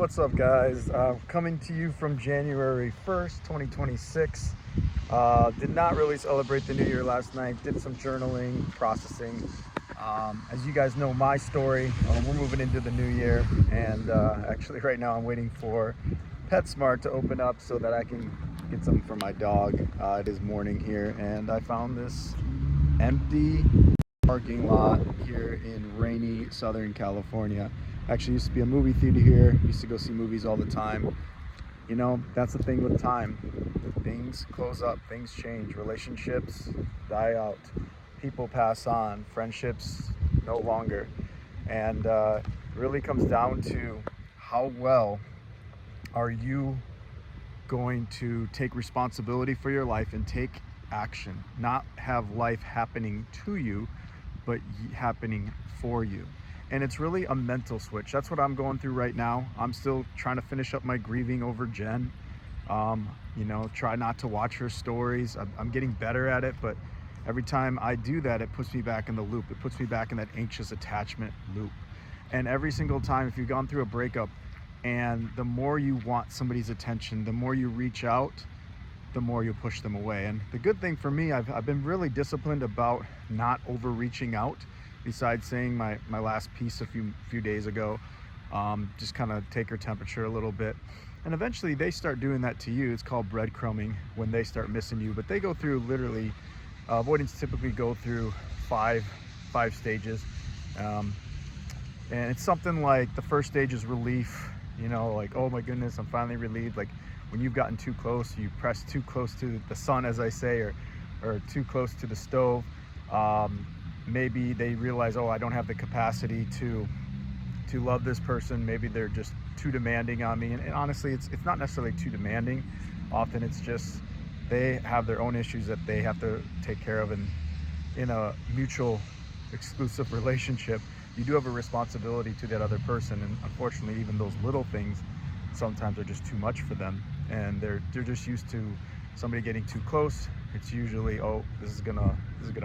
What's up, guys? Coming to you from January 1st, 2026. Did not really celebrate the new year last night. Did some journaling, processing. As you guys know my story, we're moving into the new year, and actually right now I'm waiting for PetSmart to open up so that I can get something for my dog. It is morning here, and I found this empty parking lot here in rainy Southern California. Actually used to be a movie theater here. Used to go see movies all the time. You know, that's the thing with time. Things close up, things change, relationships die out, people pass on, friendships no longer. And it really comes down to how well are you going to take responsibility for your life and take action, not have life happening to you, but happening for you. And it's really a mental switch. That's what I'm going through right now. I'm still trying to finish up my grieving over Jen. Try not to watch her stories. I'm getting better at it, but every time I do that, it puts me back in the loop. It puts me back in that anxious attachment loop. And every single time, if you've gone through a breakup, and the more you want somebody's attention, the more you reach out, the more you push them away. And the good thing for me, I've been really disciplined about not overreaching out, besides saying my last piece a few days ago, just kind of take her temperature a little bit. And eventually they start doing that to you. It's called breadcrumbing when they start missing you. But they go through literally, avoidance typically go through five stages. And it's something like the first stage is relief, like, oh my goodness, I'm finally relieved. Like when you've gotten too close, you press too close to the sun, as I say, or too close to the stove. Maybe they realize, oh, I don't have the capacity to love this person. Maybe they're just too demanding on me. And honestly, it's not necessarily too demanding. Often it's just they have their own issues that they have to take care of. And in a mutual exclusive relationship, you do have a responsibility to that other person. And unfortunately, even those little things sometimes are just too much for them. And they're just used to somebody getting too close. It's usually, oh, this is gonna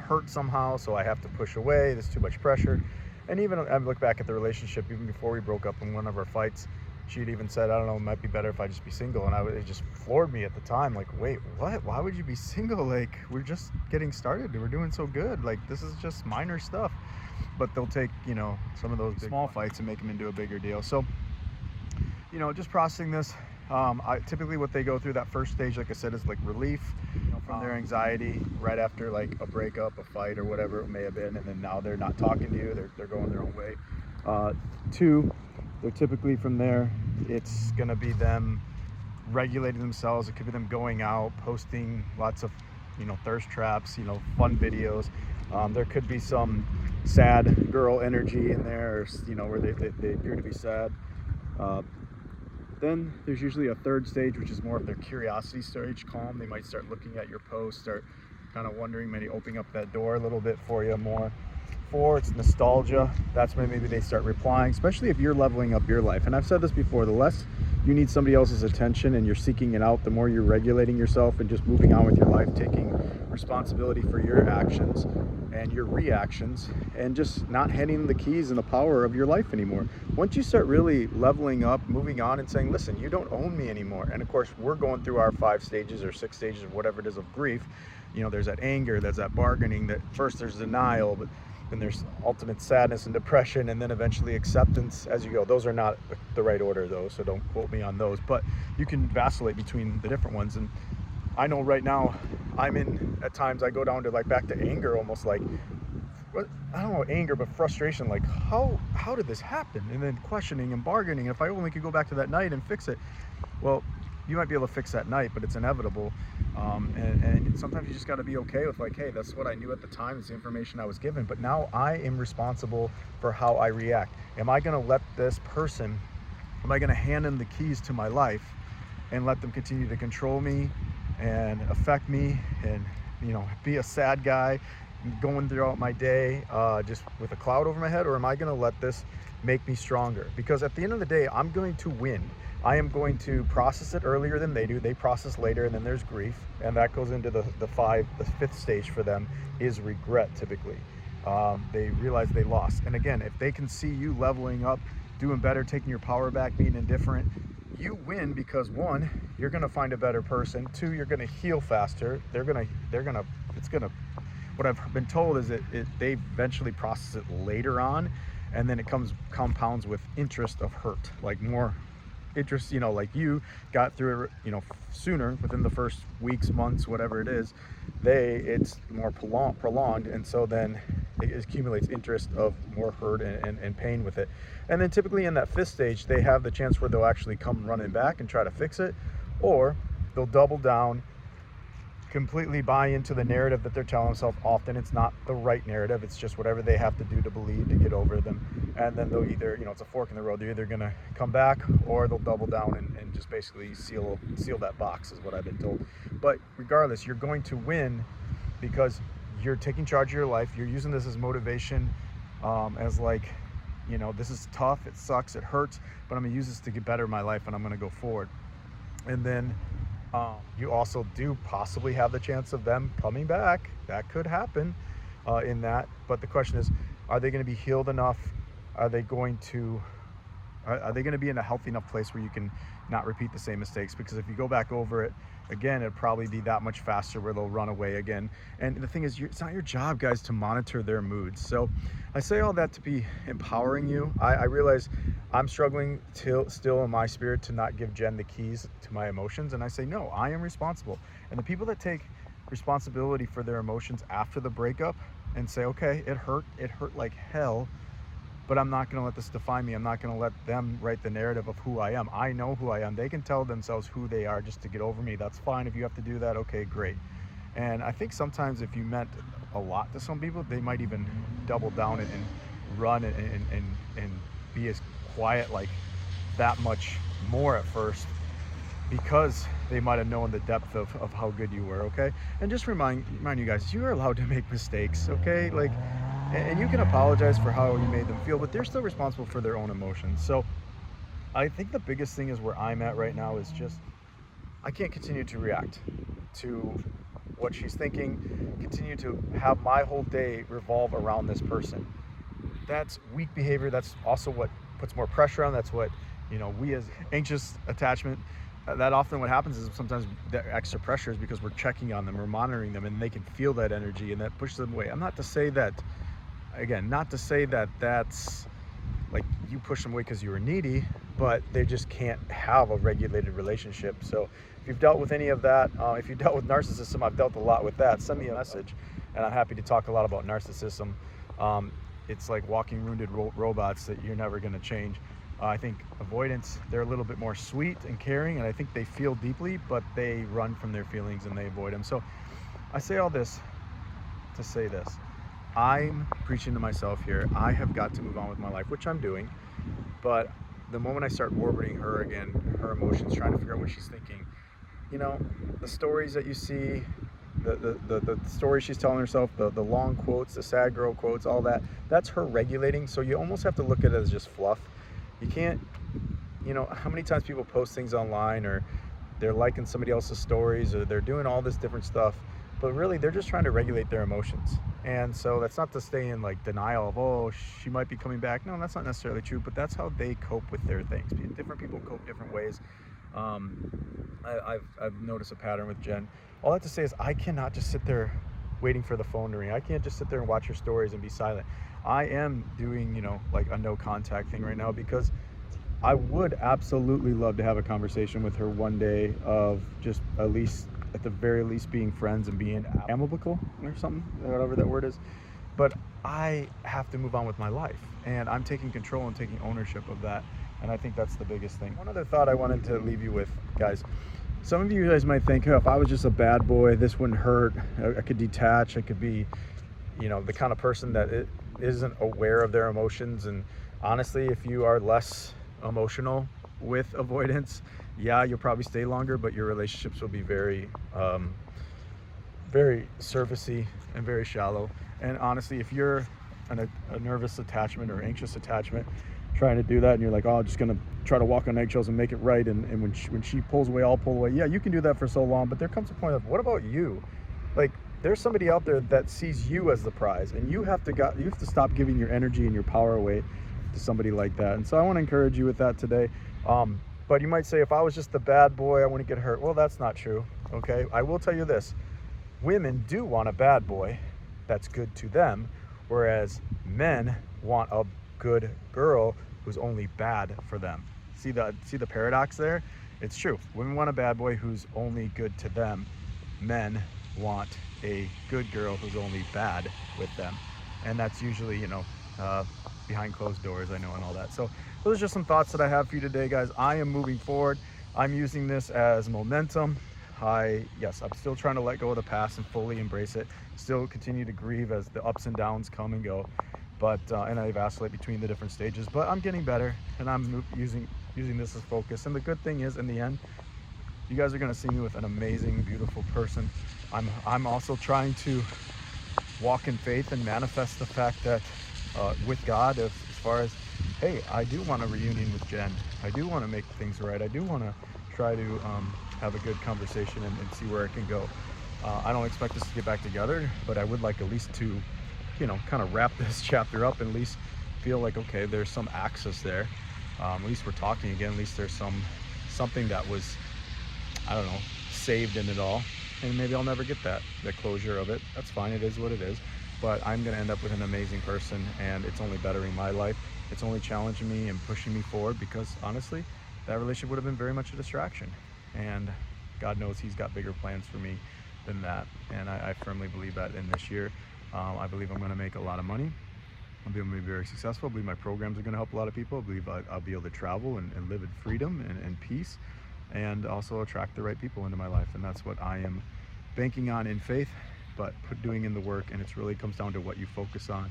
hurt somehow, so I have to push away. There's too much pressure. And even I look back at the relationship, even before we broke up, in one of our fights, she'd even said, I don't know, it might be better if I just be single. And it just floored me at the time. Like, wait, what? Why would you be single? Like, we're just getting started. We're doing so good. Like, this is just minor stuff. But they'll take, some of those small fights and make them into a bigger deal. So, just processing this. Typically what they go through that first stage, like I said, is like relief from their anxiety right after like a breakup, a fight, or whatever it may have been. And then now they're not talking to you. They're going their own way. Two, they're typically from there, it's going to be them regulating themselves. It could be them going out, posting lots of, thirst traps, fun videos. There could be some sad girl energy in there, where they appear to be sad. Then there's usually a third stage, which is more of their curiosity stage, calm. They might start looking at your posts, start kind of wondering, maybe opening up that door a little bit for you more. 4, it's nostalgia. That's when maybe they start replying, especially if you're leveling up your life. And I've said this before, the less you need somebody else's attention and you're seeking it out, the more you're regulating yourself and just moving on with your life, taking responsibility for your actions and your reactions, and just not handing the keys and the power of your life anymore. Once you start really leveling up, moving on, and saying, listen, you don't own me anymore. And of course, we're going through our 5 stages or 6 stages or whatever it is of grief. There's that anger, there's that bargaining, that first there's denial, but then there's ultimate sadness and depression, and then eventually acceptance as you go. Those are not the right order, though, so don't quote me on those. But you can vacillate between the different ones. And I know right now at times I go down to like back to anger, almost like, I don't know, anger, but frustration. Like, how did this happen? And then questioning and bargaining. If I only could go back to that night and fix it. Well, you might be able to fix that night, but it's inevitable. And sometimes you just got to be okay with like, hey, that's what I knew at the time. It's the information I was given. But now I am responsible for how I react. Am I going to let this person, am I going to hand them the keys to my life and let them continue to control me and affect me and, be a sad guy going throughout my day just with a cloud over my head? Or am I going to let this make me stronger? Because at the end of the day, I'm going to win. I am going to process it earlier than they do. They process later, and then there's grief, and that goes into the 5th stage for them is regret. Typically, they realize they lost. And again, if they can see you leveling up doing better, taking your power back, being indifferent, you win because one, you're gonna find a better person. Two, you're gonna heal faster. What I've been told is that they eventually process it later on, and then it compounds with interest of hurt, like more interest, like you got through it, sooner, within the first weeks, months, whatever it is. It's more prolonged, and so then it accumulates interest of more hurt and pain with it. And then typically in that fifth stage, they have the chance where they'll actually come running back and try to fix it, or they'll double down, completely buy into the narrative that they're telling themselves. Often it's not the right narrative, it's just whatever they have to do to believe to get over them. And then they'll either, it's a fork in the road, they're either gonna come back or they'll double down and just basically seal that box, is what I've been told. But regardless, you're going to win because you're taking charge of your life. You're using this as motivation, as like, this is tough, it sucks, it hurts, but I'm gonna use this to get better in my life, and I'm gonna go forward. And then you also do possibly have the chance of them coming back. That could happen in that. But the question is, are they going to be healed enough? Are they going to be in a healthy enough place where you can not repeat the same mistakes? Because if you go back over it again, it'd probably be that much faster where they'll run away again. And the thing is, it's not your job, guys, to monitor their moods. So I say all that to be empowering you. I realize I'm struggling still in my spirit to not give Jen the keys to my emotions. And I say, no, I am responsible. And the people that take responsibility for their emotions after the breakup and say, okay, it hurt like hell, but I'm not going to let this define me. I'm not going to let them write the narrative of who I am. I know who I am. They can tell themselves who they are just to get over me. That's fine. If you have to do that, okay, great. And I think sometimes if you meant a lot to some people, they might even double down and run and be as quiet, like that much more at first, because they might have known the depth of how good you were, okay? And just remind you guys, you are allowed to make mistakes, okay? Like, and you can apologize for how you made them feel, but they're still responsible for their own emotions. So I think the biggest thing is where I'm at right now is just, I can't continue to react to what she's thinking, continue to have my whole day revolve around this person. That's weak behavior. That's also what puts more pressure on. That's what, we as anxious attachment, that often what happens is sometimes the extra pressure is because we're checking on them, we're monitoring them, and they can feel that energy and that pushes them away. Not to say that that's like you push them away because you were needy, but they just can't have a regulated relationship. So if you've dealt with any of that, if you've dealt with narcissism, I've dealt a lot with that, send me a message, and I'm happy to talk a lot about narcissism. It's like walking wounded robots that you're never going to change. I think avoidance, they're a little bit more sweet and caring, and I think they feel deeply, but they run from their feelings and they avoid them. So I say all this to say this. I'm preaching to myself here. I have got to move on with my life, which I'm doing. But the moment I start orbiting her again, her emotions, trying to figure out what she's thinking, the stories that you see, the story she's telling herself, the long quotes, the sad girl quotes, all that, that's her regulating. So you almost have to look at it as just fluff. You can't, how many times people post things online, or they're liking somebody else's stories, or they're doing all this different stuff, but really they're just trying to regulate their emotions. And so that's not to stay in like denial of, oh, she might be coming back. No, that's not necessarily true, but that's how they cope with their things. Different people cope different ways. I've noticed a pattern with Jen. All I have to say is I cannot just sit there waiting for the phone to ring. I can't just sit there and watch her stories and be silent. I am doing, like a no contact thing right now, because I would absolutely love to have a conversation with her one day of just at the very least being friends and being amicable or something, whatever that word is. But I have to move on with my life, and I'm taking control and taking ownership of that. And I think that's the biggest thing. One other thought I wanted to leave you with, guys. Some of you guys might think, oh, if I was just a bad boy, this wouldn't hurt. I could detach. I could be, the kind of person that isn't aware of their emotions. And honestly, if you are less emotional with avoidance, yeah, you'll probably stay longer, but your relationships will be very, very surfacey and very shallow. And honestly, if you're a nervous attachment or anxious attachment, trying to do that, and you're like, oh, I'm just gonna try to walk on eggshells and make it right, and when she pulls away, I'll pull away. Yeah, you can do that for so long, but there comes a point of, what about you? Like, there's somebody out there that sees you as the prize, and you have to stop giving your energy and your power away to somebody like that. And so I want to encourage you with that today. But you might say, if I was just the bad boy, I wouldn't get hurt. Well, that's not true. Okay, I will tell you this: women do want a bad boy that's good to them, whereas men want a good girl who's only bad for them. See the paradox there? It's true. Women want a bad boy who's only good to them. Men want a good girl who's only bad with them. And that's usually, behind closed doors, I know, and all that. So those are just some thoughts that I have for you today, guys. I am moving forward. I'm using this as momentum. I'm still trying to let go of the past and fully embrace it. Still continue to grieve as the ups and downs come and go. But and I vacillate between the different stages, but I'm getting better, and I'm using this as focus. And the good thing is, in the end, you guys are going to see me with an amazing, beautiful person. I'm also trying to walk in faith and manifest the fact that with God, as far as, hey, I do want a reunion with Jen. I do want to make things right. I do want to try to have a good conversation and see where it can go. I don't expect us to get back together, but I would like at least to, kind of wrap this chapter up and at least feel like, okay, there's some access there. At least we're talking again. At least there's something that was, I don't know, saved in it all. And maybe I'll never get the closure of it. That's fine. It is what it is. But I'm going to end up with an amazing person, and it's only bettering my life. It's only challenging me and pushing me forward, because honestly, that relationship would have been very much a distraction. And God knows He's got bigger plans for me than that. And I firmly believe that in this year. I believe I'm going to make a lot of money. I believe I'm going to be very successful. I believe my programs are going to help a lot of people. I believe I'll be able to travel and live in freedom and peace, and also attract the right people into my life. And that's what I am banking on in faith, but doing in the work. And it really comes down to what you focus on,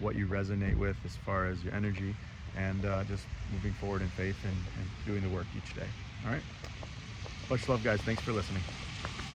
what you resonate with as far as your energy, and just moving forward in faith and doing the work each day. All right. Much love, guys. Thanks for listening.